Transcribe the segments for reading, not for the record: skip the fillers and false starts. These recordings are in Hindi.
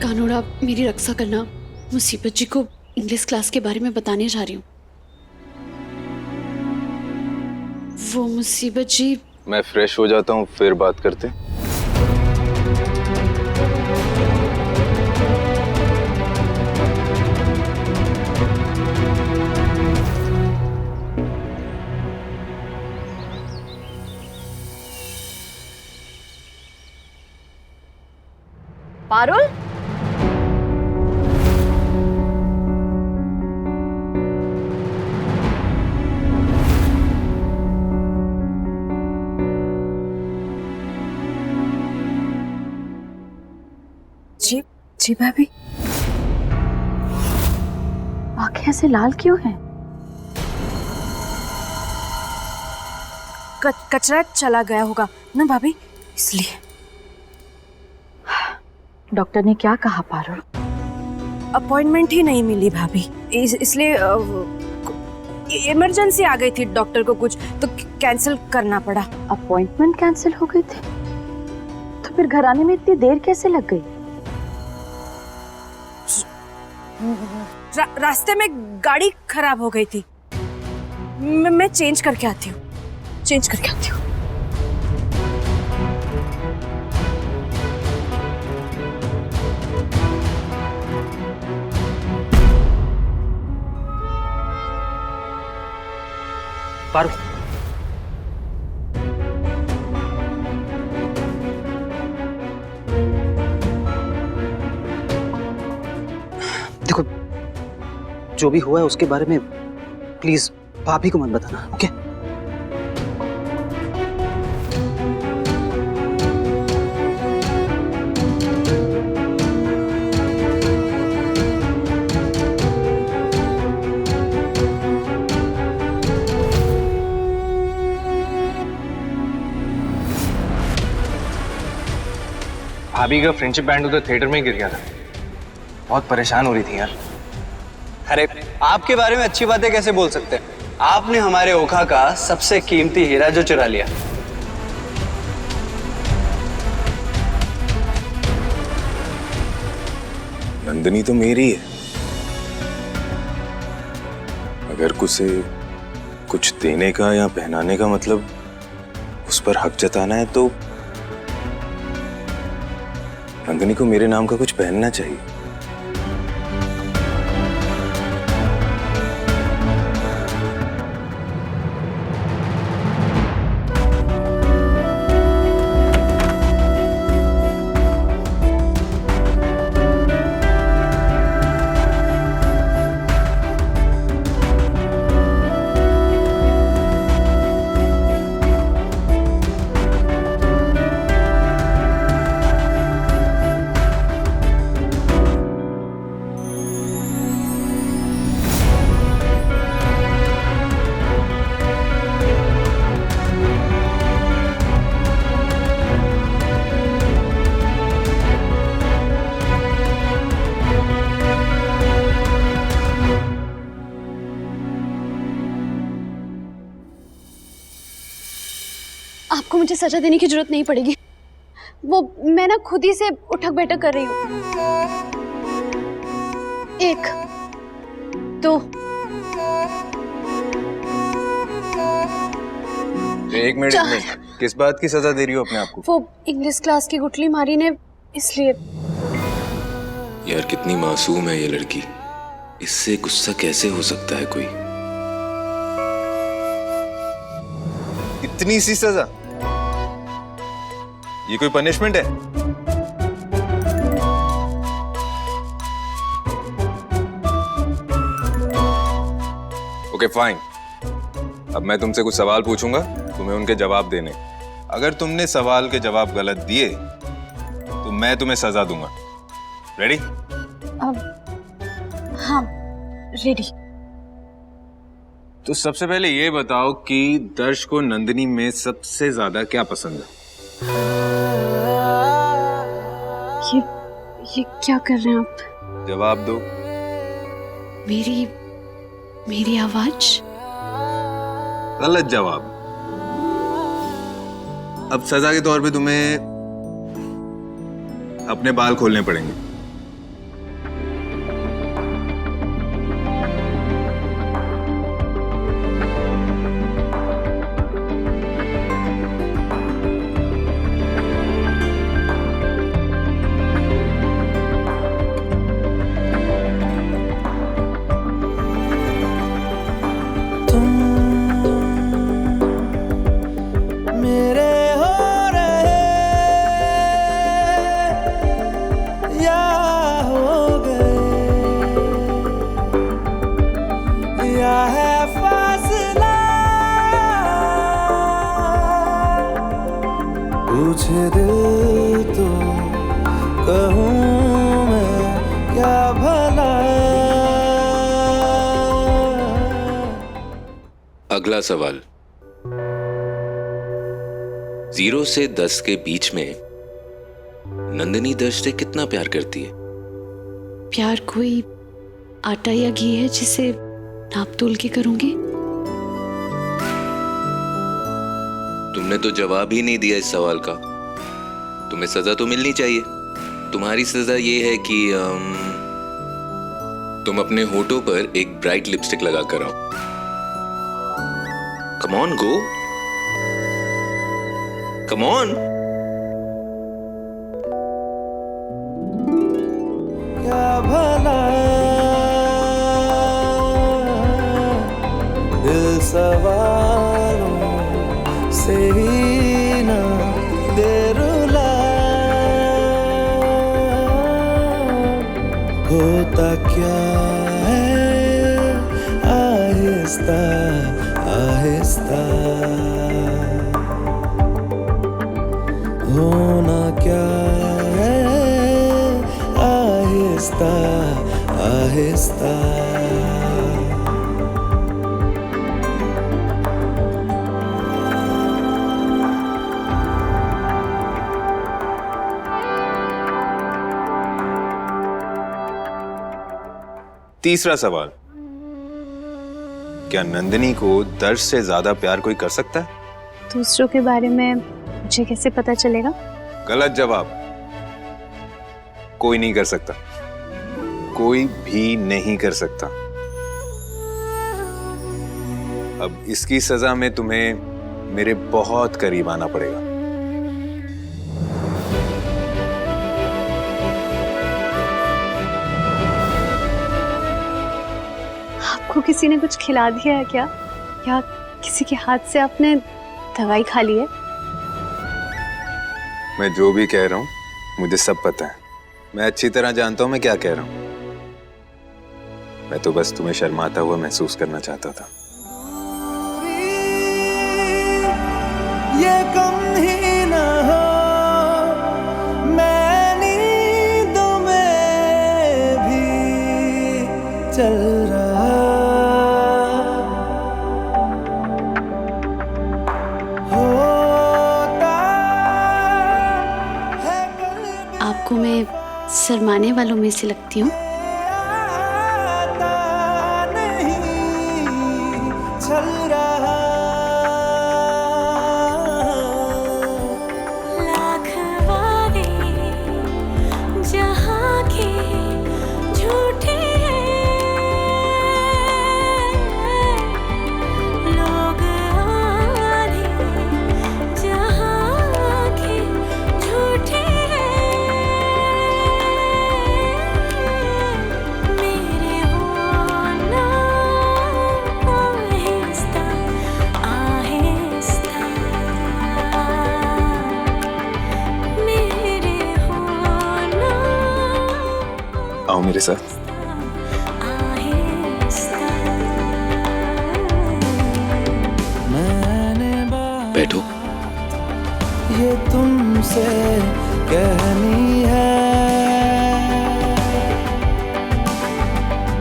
कानोड़ा, मेरी रक्षा करना। मुसीबत जी को इंग्लिश क्लास के बारे में बताने जा रही हूँ। वो मुसीबत जी। मैं फ्रेश हो जाता हूँ, फिर बात करते हैं। पारुल, जी जी भाभी, आंखें ऐसे लाल क्यों हैं? कचरा चला गया होगा ना भाभी, इसलिए। डॉक्टर ने क्या कहा पारुल? अपॉइंटमेंट ही नहीं मिली भाभी, इसलिए इमरजेंसी आ गई थी, डॉक्टर को कुछ तो कैंसिल करना पड़ा। अपॉइंटमेंट कैंसिल हो गई थी? तो फिर घर आने में इतनी देर कैसे लग गई? रास्ते में गाड़ी खराब हो गई थी। मैं चेंज करके आती हूँ, चेंज करके आती हूँ। पारू, देखो जो भी हुआ है उसके बारे में प्लीज भाभी को मत बताना, ओके? भाभी का फ्रेंडशिप बैंड उधर थिएटर में ही गिर गया था। बहुत परेशान हो रही थी यार। अरे आपके बारे में अच्छी बातें कैसे बोल सकते हैं? आपने हमारे ओखा का सबसे कीमती हीरा जो चुरा लिया। नंदनी तो मेरी है। अगर उसे कुछ देने का या पहनाने का मतलब उस पर हक जताना है तो नंदनी को मेरे नाम का कुछ पहनना चाहिए। आपको मुझे सजा देने की जरूरत नहीं पड़ेगी। वो मैं ना खुद ही से उठक बैठक कर रही हूँ। 1 2 एक मिनट में किस बात की सजा दे रही हो अपने आप को? वो इंग्लिश क्लास की गुठली मारी ने, इसलिए। यार कितनी मासूम है ये लड़की, इससे गुस्सा कैसे हो सकता है कोई? इतनी सी सजा? ये कोई पनिशमेंट है? ओके फाइन, अब मैं तुमसे कुछ सवाल पूछूंगा, तुम्हें उनके जवाब देने। अगर तुमने सवाल के जवाब गलत दिए तो मैं तुम्हें सजा दूंगा। रेडी? हाँ रेडी। तो सबसे पहले ये बताओ कि दर्श को नंदिनी में सबसे ज्यादा क्या पसंद है? ये क्या कर रहे हैं आप? जवाब दो। मेरी आवाज? गलत जवाब। अब सजा के तौर पे तुम्हें अपने बाल खोलने पड़ेंगे। पूछे दिल तो कहूँ मैं क्या भला। अगला सवाल, 0 से 10 के बीच में नंदिनी दर्श से कितना प्यार करती है? प्यार कोई आटा या घी है जिसे नाप तोल के करूंगी? तुमने तो जवाब ही नहीं दिया इस सवाल का। तुम्हें सजा तो मिलनी चाहिए। तुम्हारी सजा ये है कि तुम अपने होठों पर एक ब्राइट लिपस्टिक लगा कर आओ। Come on, go, come on. क्या भला दिल सवालों से ही ना दे रुला। होता क्या है आहिस्ता आहिस्ता, होना क्या है आहिस्ता आहिस्ता। तीसरा सवाल, क्या नंदिनी को दर्श से ज्यादा प्यार कोई कर सकता है? दूसरों के बारे में मुझे कैसे पता चलेगा? गलत जवाब। कोई नहीं कर सकता, कोई भी नहीं कर सकता। अब इसकी सजा में तुम्हें मेरे बहुत करीब आना पड़ेगा। आपको किसी ने कुछ खिला दिया है क्या, या किसी के हाथ से आपने दवाई खा ली है? मैं जो भी कह रहा हूं मुझे सब पता है। मैं अच्छी तरह जानता हूं मैं क्या कह रहा हूं। मैं तो बस तुम्हें शर्माता हुआ महसूस करना चाहता था। ये कम ही ना हो, मैं नींदों में भी चल रहा। आपको मैं शर्माने वालों में से लगती हूँ? चल रहा लाख वादे जहाँ के झूठे लोग आधे जहाँ के झूठे मेरे होना आहिस्ता आहिस्ता मेरे होना आओ मेरे साथ। आहिस्ता। मैंने बैठो। ये तुमसे कहनी है,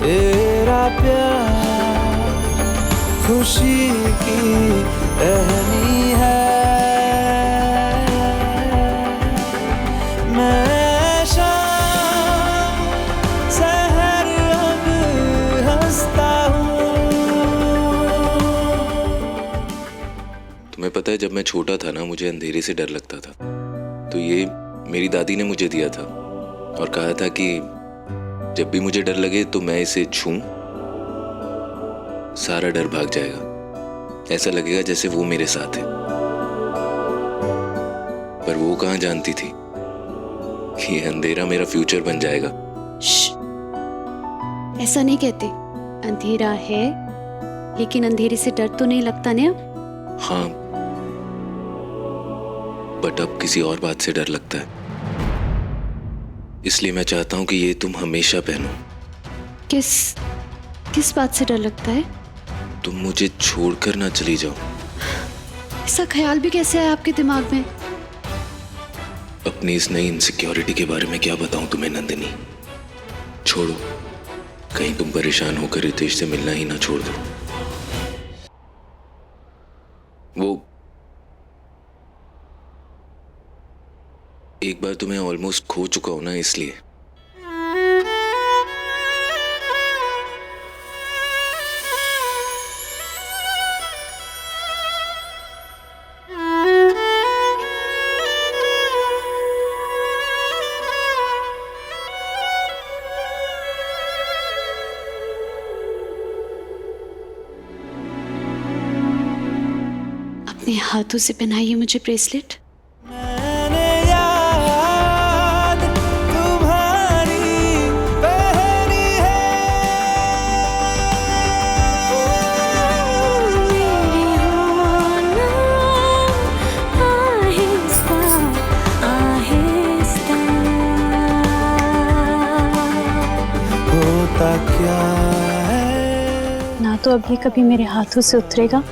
तेरा प्यार खुशी की रहनी है। मैं शाम सहर अब हंसता हूँ। तुम्हें पता है, जब मैं छोटा था ना, मुझे अंधेरे से डर लगता था। तो ये मेरी दादी ने मुझे दिया था और कहा था कि जब भी मुझे डर लगे तो मैं इसे छूं, सारा डर भाग जाएगा। ऐसा लगेगा जैसे वो मेरे साथ है। पर वो कहाँ जानती थी कि ये अंधेरा मेरा फ्यूचर बन जाएगा। श्श, ऐसा नहीं कहते। अंधेरा है लेकिन अंधेरे से डर तो नहीं लगता ना? हाँ, बट अब किसी और बात से डर लगता है। इसलिए मैं चाहता हूं कि ये तुम हमेशा पहनो। किस बात से डर लगता है? तुम मुझे छोड़कर ना चली जाओ। ऐसा ख्याल भी कैसे आया आपके दिमाग में? अपनी इस नई इनसिक्योरिटी के बारे में क्या बताऊं तुम्हें नंदिनी। छोड़ो, कहीं तुम परेशान होकर रितेश से मिलना ही ना छोड़ दो। वो एक बार तुम्हें ऑलमोस्ट खो चुका हूं ना, इसलिए। अपने हाथों से पहनाइए मुझे ब्रेसलेट। मैंने याद तुम्हारी पहनी है। होता क्या है ना तो अब ये कभी मेरे हाथों से उतरेगा,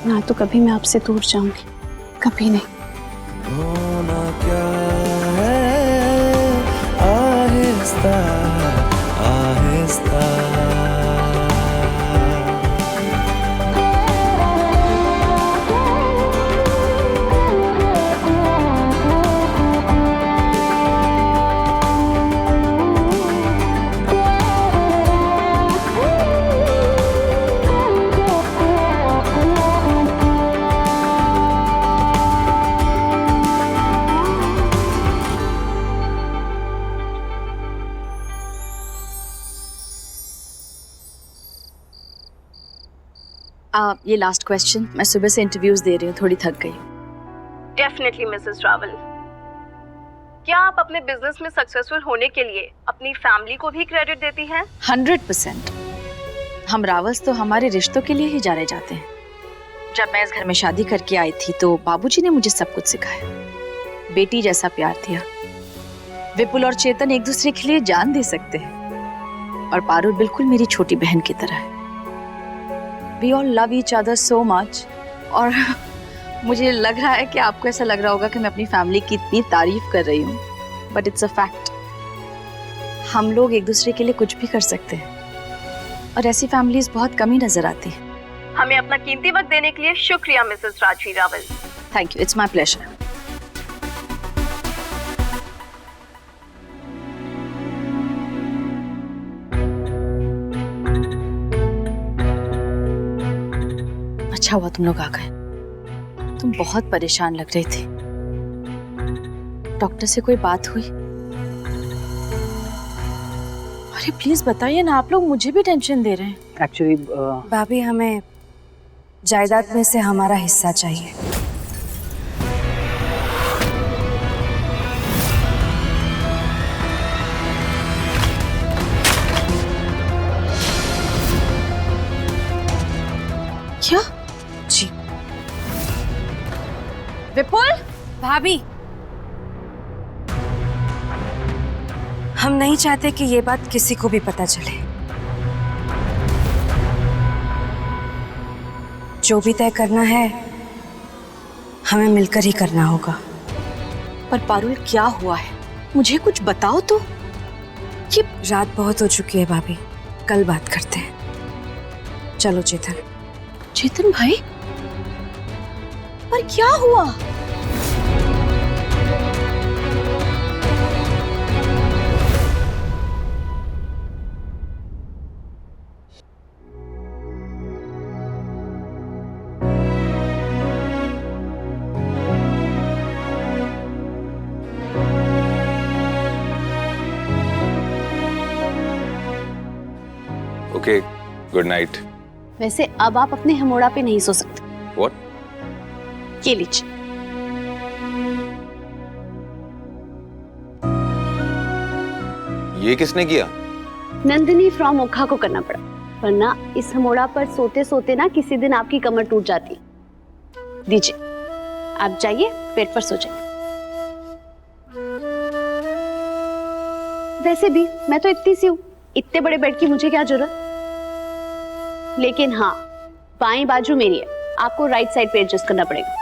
ना तो कभी मैं आपसे दूर जाऊंगी, कभी नहीं। होना क्या है आहिस्ता आहिस्ता। ये लास्ट क्वेश्चन, मैं सुबह से इंटरव्यूज दे रही हूँ, थोड़ी थक गई। डेफिनेटली मिसेस रावल, क्या आप अपने बिजनेस में सक्सेसफुल होने के लिए अपनी फैमिली को भी क्रेडिट देती हैं? 100%। हम रावल्स तो हमारे रिश्तों के लिए ही जाने जाते हैं। जब मैं इस घर में शादी करके आई थी तो बाबूजी ने मुझे सब कुछ सिखाया, बेटी जैसा प्यार दिया। विपुल और चेतन एक दूसरे के लिए जान दे सकते हैं और पारुल बिल्कुल मेरी छोटी बहन की तरह है। We all love each other so much। और मुझे लग रहा है कि आपको ऐसा लग रहा होगा कि मैं अपनी फैमिली की इतनी तारीफ कर रही हूँ, बट इट्स अ फैक्ट। हम लोग एक दूसरे के लिए कुछ भी कर सकते हैं और ऐसी फैमिलीज बहुत कम ही नजर आती है। हमें अपना कीमती वक्त देने के लिए शुक्रिया Mrs Rajvi Rawal. Thank you, it's my pleasure. अच्छा हुआ तुम लोग आ गए, तुम बहुत परेशान लग रही थी। डॉक्टर से कोई बात हुई? अरे प्लीज बताइए ना, आप लोग मुझे भी टेंशन दे रहे हैं। एक्चुअली भाभी, हमें जायदाद में से हमारा हिस्सा चाहिए। क्या? जी विपुल, भाभी, हम नहीं चाहते कि ये बात किसी को भी पता चले। जो भी तय करना है हमें मिलकर ही करना होगा। पर पारुल क्या हुआ है, मुझे कुछ बताओ तो। ये रात बहुत हो चुकी है भाभी, कल बात करते हैं। चलो चेतन। चेतन भाई, पर क्या हुआ? Okay, good night. वैसे अब आप अपने हमोड़ा पे नहीं सो सकते। What? ये लीजिए। ये किसने किया? नंदिनी फ्रॉम ओखा को करना पड़ा, वरना इस हमोड़ा पर सोते सोते ना किसी दिन आपकी कमर टूट जाती। दीजिए, आप जाइए, पेट पर सो जाइए। वैसे भी मैं तो इतनी सी हूँ, इतने बड़े बेड की मुझे क्या जरूरत। लेकिन हाँ, बाईं बाजू मेरी है, आपको राइट साइड पे एडजस्ट करना पड़ेगा।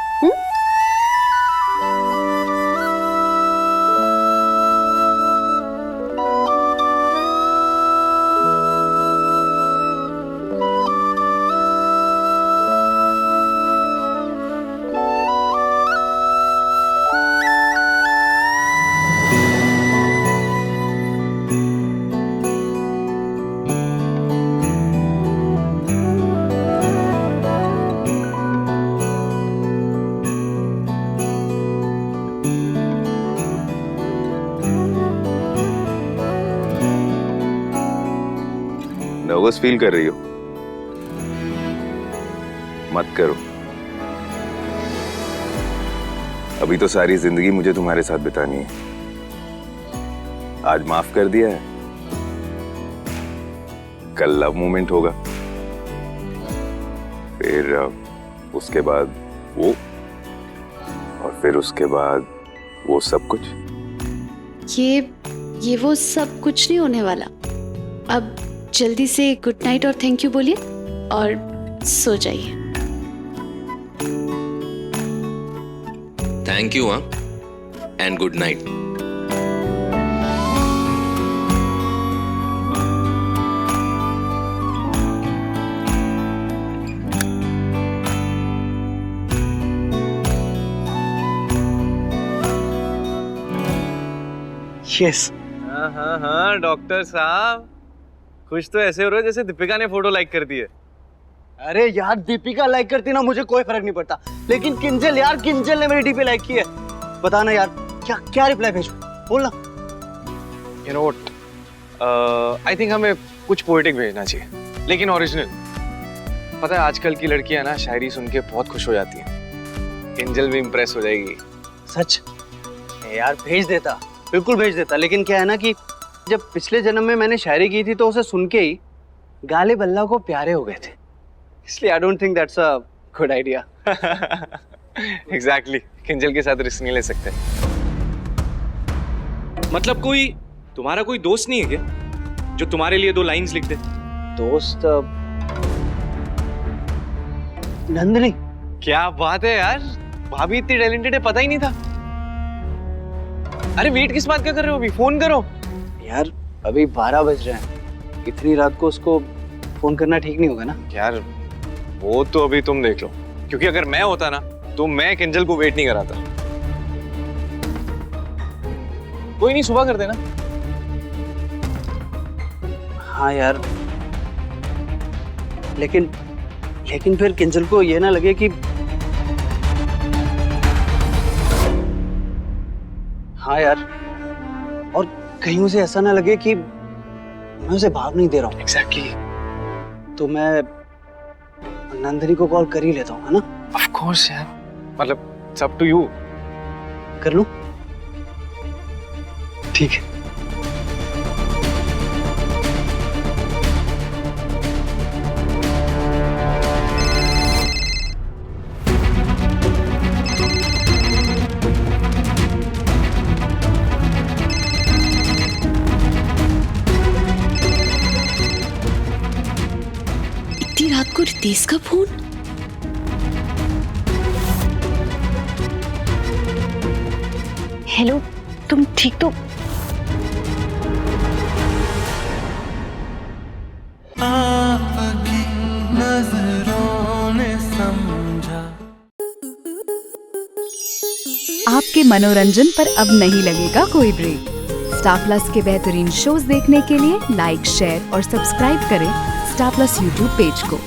नर्वस फील कर रही हो? मत करो। अभी तो सारी जिंदगी मुझे तुम्हारे साथ बितानी है। आज माफ कर दिया है, कल लव मोमेंट होगा, फिर उसके बाद वो, और फिर उसके बाद वो सब कुछ। ये वो सब कुछ नहीं होने वाला। अब जल्दी से गुड नाइट और थैंक यू बोलिए और सो जाइए। थैंक यू, हाँ, एंड गुड नाइट। यस। हाँ डॉक्टर साहब, खुश तो ऐसे हो रहे हो जैसे दीपिका ने फोटो लाइक कर दी है। अरे यार, दीपिका लाइक करती ना मुझे कोई फर्क नहीं पड़ता, लेकिन किंजल यार, किंजल ने मेरी डीपी लाइक की है। बता ना यार, क्या क्या रिप्लाई भेजूं, बोलना। You know what, I think हमें कुछ पोएटिक भेजना चाहिए, लेकिन ओरिजिनल। पता है आजकल की लड़कियां ना शायरी सुन के बहुत खुश हो जाती हैं। किंजल भी इम्प्रेस हो जाएगी। सच यार, भेज देता, बिल्कुल भेज देता, लेकिन क्या है ना कि जब पिछले जन्म में मैंने शायरी की थी तो उसे सुन के ही गालिब अल्लाह को प्यारे हो गए थे, इसलिए I don't think that's a good idea. Exactly, Kinjal के साथ रिस्क नहीं ले सकते। मतलब कोई तुम्हारा कोई दोस्त नहीं है क्या जो तुम्हारे लिए 2 लाइंस लिख दे? दोस्त? नंदनी। क्या बात है यार, भाभी इतनी टैलेंटेड है, पता ही नहीं था। अरे वेट किस बात का कर रहे हो, अभी फोन करो। यार अभी 12 बज रहे हैं, इतनी रात को उसको फोन करना ठीक नहीं होगा ना। यार वो तो अभी तुम देख लो, क्योंकि अगर मैं होता ना तो मैं किंजल को वेट नहीं कराता। कोई नहीं, सुबह कर देना। हाँ यार, लेकिन फिर किंजल को ये ना लगे कि, हाँ यार, और कहीं उसे ऐसा ना लगे कि मैं उसे भाव नहीं दे रहा हूँ। एग्जैक्टली। तो मैं नंदिनी को कॉल कर ही लेता हूँ, है ना? ऑफ कोर्स यार, मतलब इट्स अप टू यू। कर लूं? ठीक है। इतनी रात को रितेश का फोन? हेलो, तुम ठीक तो? आपकी नजरों ने समझा। आपके मनोरंजन पर अब नहीं लगेगा कोई ब्रेक। स्टार प्लस के बेहतरीन शोज देखने के लिए लाइक, शेयर और सब्सक्राइब करें स्टार प्लस यूट्यूब पेज को।